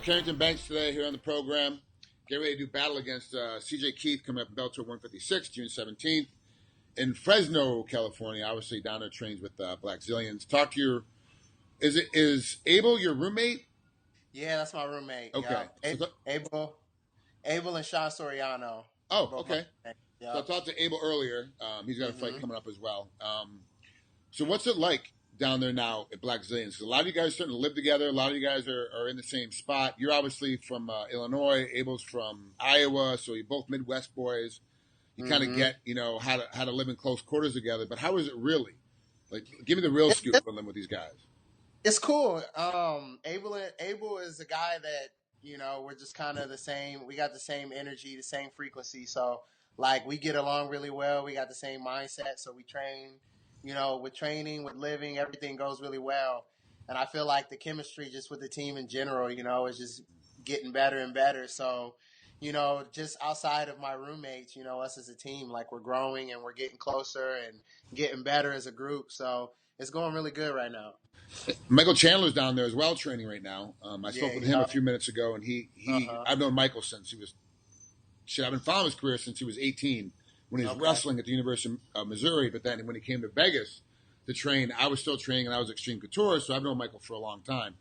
Carrington Banks today here on the program. Get ready to do battle against CJ Keith coming up in Bellator 156, June 17th in Fresno, California. Obviously down there trains with Black Zillions. Talk to your is Abel your roommate? Yeah, that's my roommate. Okay. Yeah. Abel and Sean Soriano. Oh, okay. Yeah. So I talked to Abel earlier. He's got a fight coming up as well. So what's it like down there now at Black Zillions? A lot of you guys are starting to live together. A lot of you guys are in the same spot. You're obviously from Illinois. Abel's from Iowa, so you're both Midwest boys. You kind of get, how to live in close quarters together. But how is it really? Like, give me the real scoop for living with these guys. It's cool. Abel is a guy that, we're just kind of the same. We got the same energy, the same frequency. So, like, we get along really well. We got the same mindset. So we train, with training, with living, everything goes really well. And I feel like the chemistry just with the team in general, is just getting better and better. So, just outside of my roommates, us as a team, like, we're growing and we're getting closer and getting better as a group. So it's going really good right now. Michael Chandler's down there as well, training right now. I spoke with him a few minutes ago, and I've known Michael since he was. I've been following his career since he was 18 when he was wrestling at the University of Missouri. But then when he came to Vegas to train, I was still training, and I was Extreme Couture, so I've known Michael for a long time.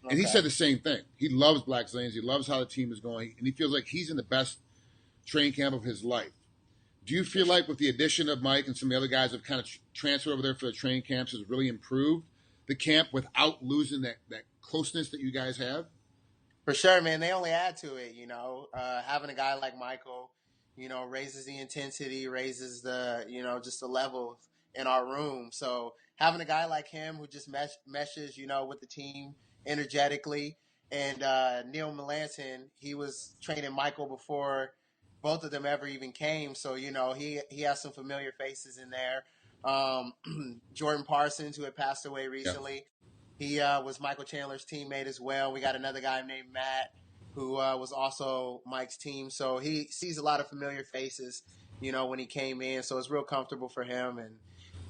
And he said the same thing. He loves Black Zillions. He loves how the team is going, and he feels like he's in the best training camp of his life. Do you feel like with the addition of Mike and some of the other guys have kind of transferred over there for the training camps has really improved the camp without losing that closeness that you guys have? For sure, man. They only add to it, having a guy like Michael, raises the intensity, raises the, just the level in our room. So having a guy like him who just meshes, with the team energetically. And Neil Melanson, he was training Michael before both of them ever even came. So, he has some familiar faces in there. Jordan Parsons, who had passed away recently, he was Michael Chandler's teammate as well. We got another guy named Matt who was also Mike's team. So he sees a lot of familiar faces, when he came in. So it's real comfortable for him. And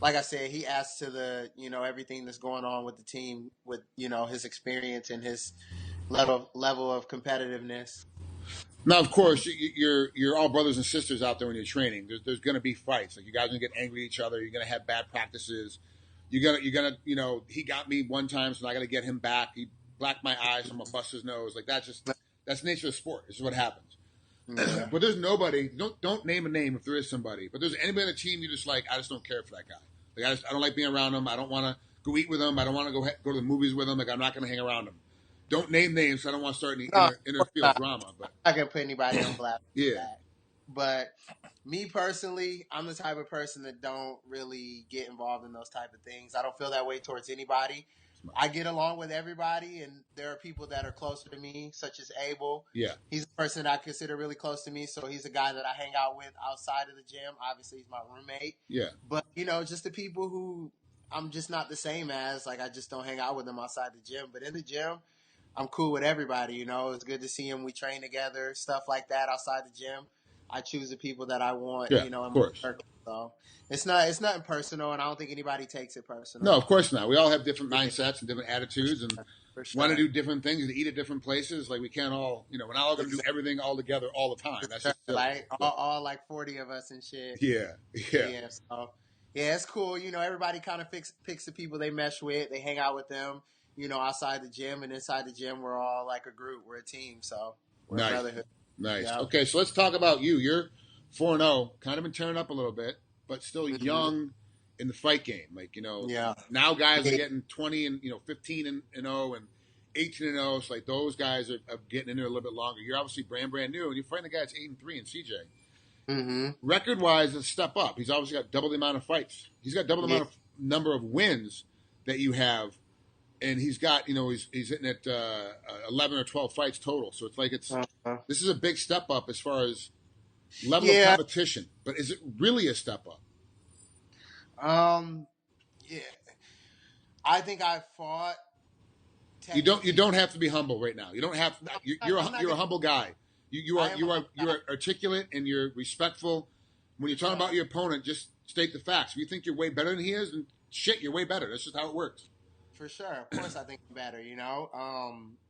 like I said, he adds to the, everything that's going on with the team with, his experience and his level of competitiveness. Now, of course, you're all brothers and sisters out there when you're training. There's going to be fights. Like, you guys are going to get angry at each other. You're going to have bad practices. You're gonna, he got me one time, so I got to get him back. He blacked my eyes, so I'm gonna bust his nose. Like, that's the nature of sport. This is what happens. Yeah. But there's nobody. Don't name a name if there is somebody. But there's anybody on the team you just like. I just don't care for that guy. Like, I don't like being around him. I don't want to go eat with him. I don't want to go to the movies with him. Like, I'm not going to hang around him. Don't name names. So I don't want to start any inter-field drama. But I'm not going to put anybody on blast. Yeah. But me personally, I'm the type of person that don't really get involved in those type of things. I don't feel that way towards anybody. I get along with everybody, and there are people that are closer to me, such as Abel. Yeah. He's a person that I consider really close to me, so he's a guy that I hang out with outside of the gym. Obviously, he's my roommate. Yeah. But, just the people who I'm just not the same as, like, I just don't hang out with them outside the gym. But in the gym, I'm cool with everybody, It's good to see him. We train together, stuff like that outside the gym. I choose the people that I want, in my circle. So it's nothing personal, and I don't think anybody takes it personal. No, of course not. We all have different mindsets and different attitudes, and want to do different things and eat at different places. Like, we can't all, we're not all going to do everything all together all the time. That's just like all like 40 of us and shit. Yeah. So it's cool. Everybody kind of picks the people they mesh with. They hang out with them. Outside the gym, and inside the gym, we're all like a group. We're a team. So we're a brotherhood. Nice. Yeah. Okay, so let's talk about you. You're 4-0, kind of been turning up a little bit, but still young in the fight game. Like, now guys are getting 20 and 15 and 0 and 18 and 0. So like, those guys are getting in there a little bit longer. You're obviously brand new, and you're fighting a guy that's 8-3 in CJ. Mm-hmm. Record wise, it's a step up. He's obviously got double the amount of fights. He's got double the amount of number of wins that you have. And he's got, he's hitting at 11 or 12 fights total. So it's like this is a big step up as far as level of competition. But is it really a step up? Yeah. I think I fought. You don't have to be humble right now. You don't have. You're a humble guy. You are articulate and you're respectful. When you're talking about your opponent, just state the facts. If you think you're way better than he is, then shit, you're way better. That's just how it works. For sure. Of course I think I'm better,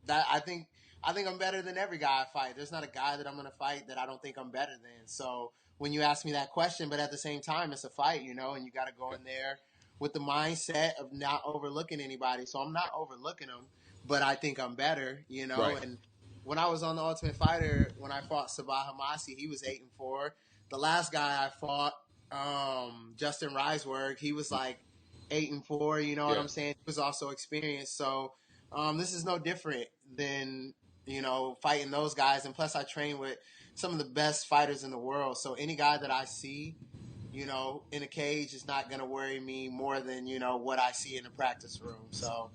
that I think I think I'm better than every guy I fight. There's not a guy that I'm going to fight that I don't think I'm better than. So when you ask me that question, but at the same time, it's a fight, you know, and you got to go in there with the mindset of not overlooking anybody. So I'm not overlooking them, but I think I'm better, you know. Right. And when I was on the Ultimate Fighter, when I fought Sabah Hamasi, he was 8-4. The last guy I fought, Justin Reisberg, he was like 8-4. You know what I'm saying? He was also experienced. So this is no different than, you know, fighting those guys. And plus, I train with some of the best fighters in the world. So any guy that I see, you know, in a cage is not going to worry me more than, you know, what I see in the practice room. So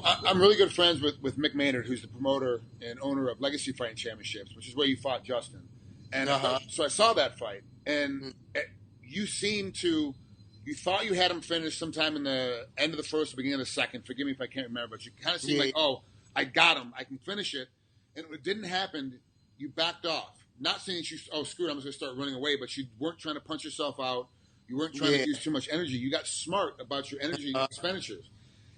I'm really good friends with Mick Maynard, who's the promoter and owner of Legacy Fighting Championships, which is where you fought Justin. And so I saw that fight, and you seemed to, you thought you had him finished sometime in the end of the first or beginning of the second. Forgive me if I can't remember, but you kind of seemed like, oh, I got him. I can finish it. And when it didn't happen, you backed off. Not saying you, oh, screw it, I'm just going to start running away, but you weren't trying to punch yourself out. You weren't trying to use too much energy. You got smart about your energy expenditures.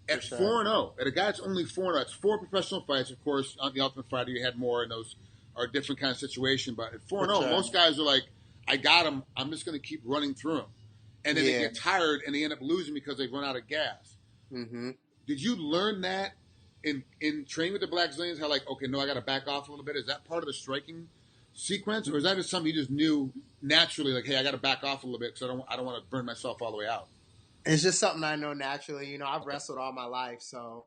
At 4-0, at a guy that's only 4-0, it's 4 professional fights. Of course, on the Ultimate Fighter, you had more, and those are a different kind of situation. But at 4-0, most guys are like, I got him. I'm just going to keep running through him. And then they get tired, and they end up losing because they've run out of gas. Mm-hmm. Did you learn that in training with the Black Zillions? How like, okay, no, I got to back off a little bit. Is that part of the striking sequence, or is that just something you just knew naturally? Like, hey, I got to back off a little bit because I don't want to burn myself all the way out. It's just something I know naturally. You know, I've wrestled all my life, so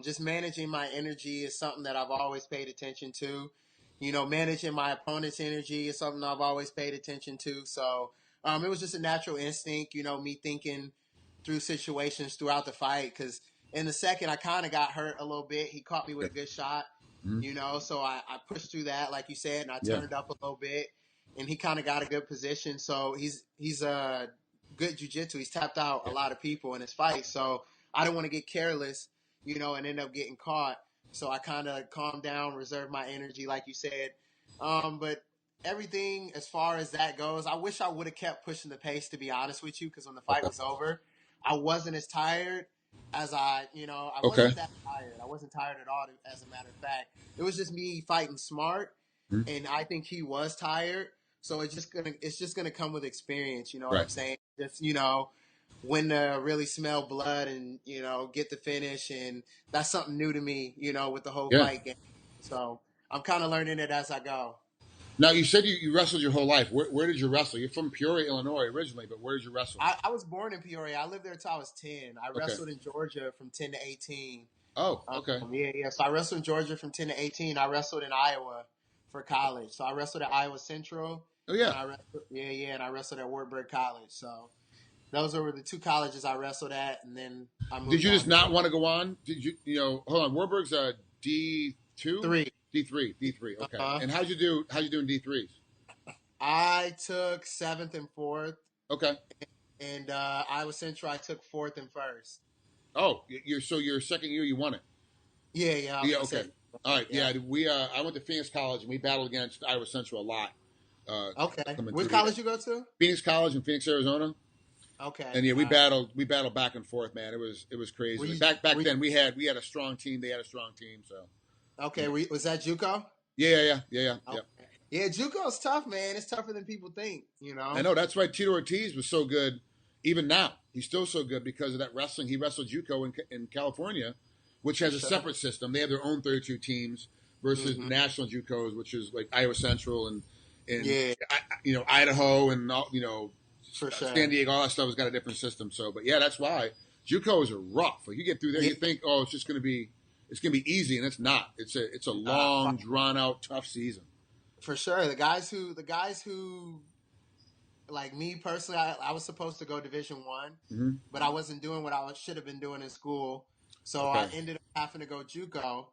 just managing my energy is something that I've always paid attention to. You know, managing my opponent's energy is something I've always paid attention to. So it was just a natural instinct, you know, me thinking through situations throughout the fight. Because in the second, I kind of got hurt a little bit. He caught me with a good shot, you know, so I pushed through that, like you said, and I turned up a little bit, and he kind of got a good position. So he's good jiu-jitsu. He's tapped out a lot of people in his fight. So I didn't want to get careless, you know, and end up getting caught. So I kind of calmed down, reserved my energy, like you said. But everything as far as that goes, I wish I would have kept pushing the pace, to be honest with you, because when the fight was over, I wasn't as tired as I wasn't that tired. I wasn't tired at all, as a matter of fact. It was just me fighting smart, and I think he was tired. So it's just gonna come with experience, you know what I'm saying? Just, you know, when to really smell blood and, you know, get the finish, and that's something new to me, you know, with the whole fight game. So I'm kind of learning it as I go. Now, you said you wrestled your whole life. Where did you wrestle? You're from Peoria, Illinois originally, but where did you wrestle? I was born in Peoria. I lived there until I was 10. I wrestled in Georgia from 10 to 18. Oh, okay. So I wrestled in Georgia from 10 to 18. I wrestled in Iowa for college. So I wrestled at Iowa Central. Oh, yeah. And I wrestled at Wartburg College. So those were the 2 colleges I wrestled at, and then I moved. Did you just not want to go on? Did you hold on, Wartburg's D2? D3. Okay. And how'd you do in D3s? I took 7th and 4th. Okay. And Iowa Central, I took 4th and 1st. Oh, your second year you won it. Yeah. Okay. All right. Yeah. I went to Phoenix College, and we battled against Iowa Central a lot. Okay. Which college you go to? Phoenix College in Phoenix, Arizona. Okay. And we battled back and forth, man. It was crazy. Back then we had a strong team. They had a strong team. So. Okay. Was that JUCO? Yeah. Okay. Yeah, JUCO's tough, man. It's tougher than people think. You know. I know. That's why Tito Ortiz was so good. Even now, he's still so good because of that wrestling. He wrestled JUCO in California, which has a separate system. They have their own 32 teams versus national JUCOs, which is like Iowa Central and Idaho and all, San Diego, all that stuff has got a different system. So, but yeah, that's why JUCOs are rough. Like you get through there, you think, oh, it's gonna be easy, and it's not. It's a long, drawn out, tough season. For sure, the guys who, like me personally, I was supposed to go Division I, but I wasn't doing what I should have been doing in school, so I ended up having to go JUCO,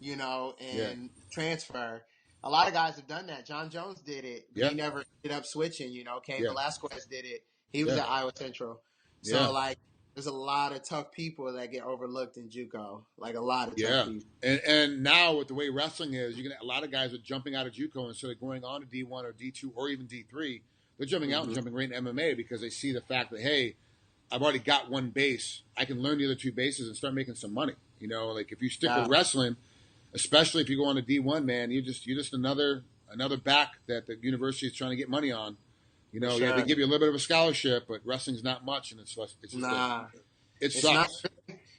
and transfer. A lot of guys have done that. John Jones did it. He never ended up switching, Cain Velasquez did it. He was at Iowa Central. So, there's a lot of tough people that get overlooked in JUCO. Like, a lot of tough people. And now with the way wrestling is, a lot of guys are jumping out of JUCO instead of going on to D1 or D2 or even D3. They're jumping out and jumping right in MMA because they see the fact that, hey, I've already got one base. I can learn the other 2 bases and start making some money. Like, if you stick with wrestling, especially if you go on to D1, man, you're just another back that the university is trying to get money on. You know, yeah, they give you a little bit of a scholarship, but wrestling's not much, and it's just it sucks.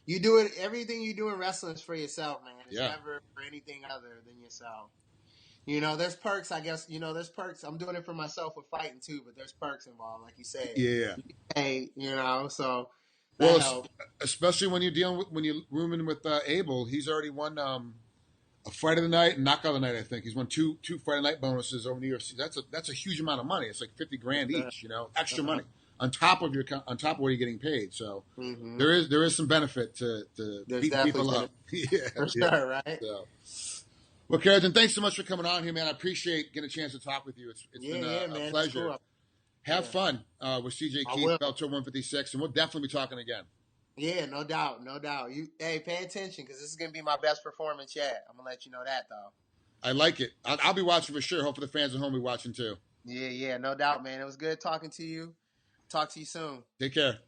You do it. Everything you do in wrestling is for yourself, man. It's never for anything other than yourself. You know, there's perks. I guess there's perks. I'm doing it for myself with fighting too, but there's perks involved, like you said. Yeah. Hey, so. Well, especially when you're rooming with Abel, he's already won a fight of the night and knockout of the night. I think he's won two fight of the night bonuses over the UFC. That's a huge amount of money. It's like $50,000 each. Extra money on top of what you're getting paid. So there is some benefit to beating people up. For sure, right? So. Well, Carrington, thanks so much for coming on here, man. I appreciate getting a chance to talk with you. It's been a pleasure. Cool. Have fun with CJ Keith, Bellator 156, and we'll definitely be talking again. Yeah, no doubt. Pay attention because this is going to be my best performance yet. I'm going to let you know that, though. I like it. I'll be watching for sure. Hopefully the fans at home will be watching, too. Yeah, no doubt, man. It was good talking to you. Talk to you soon. Take care.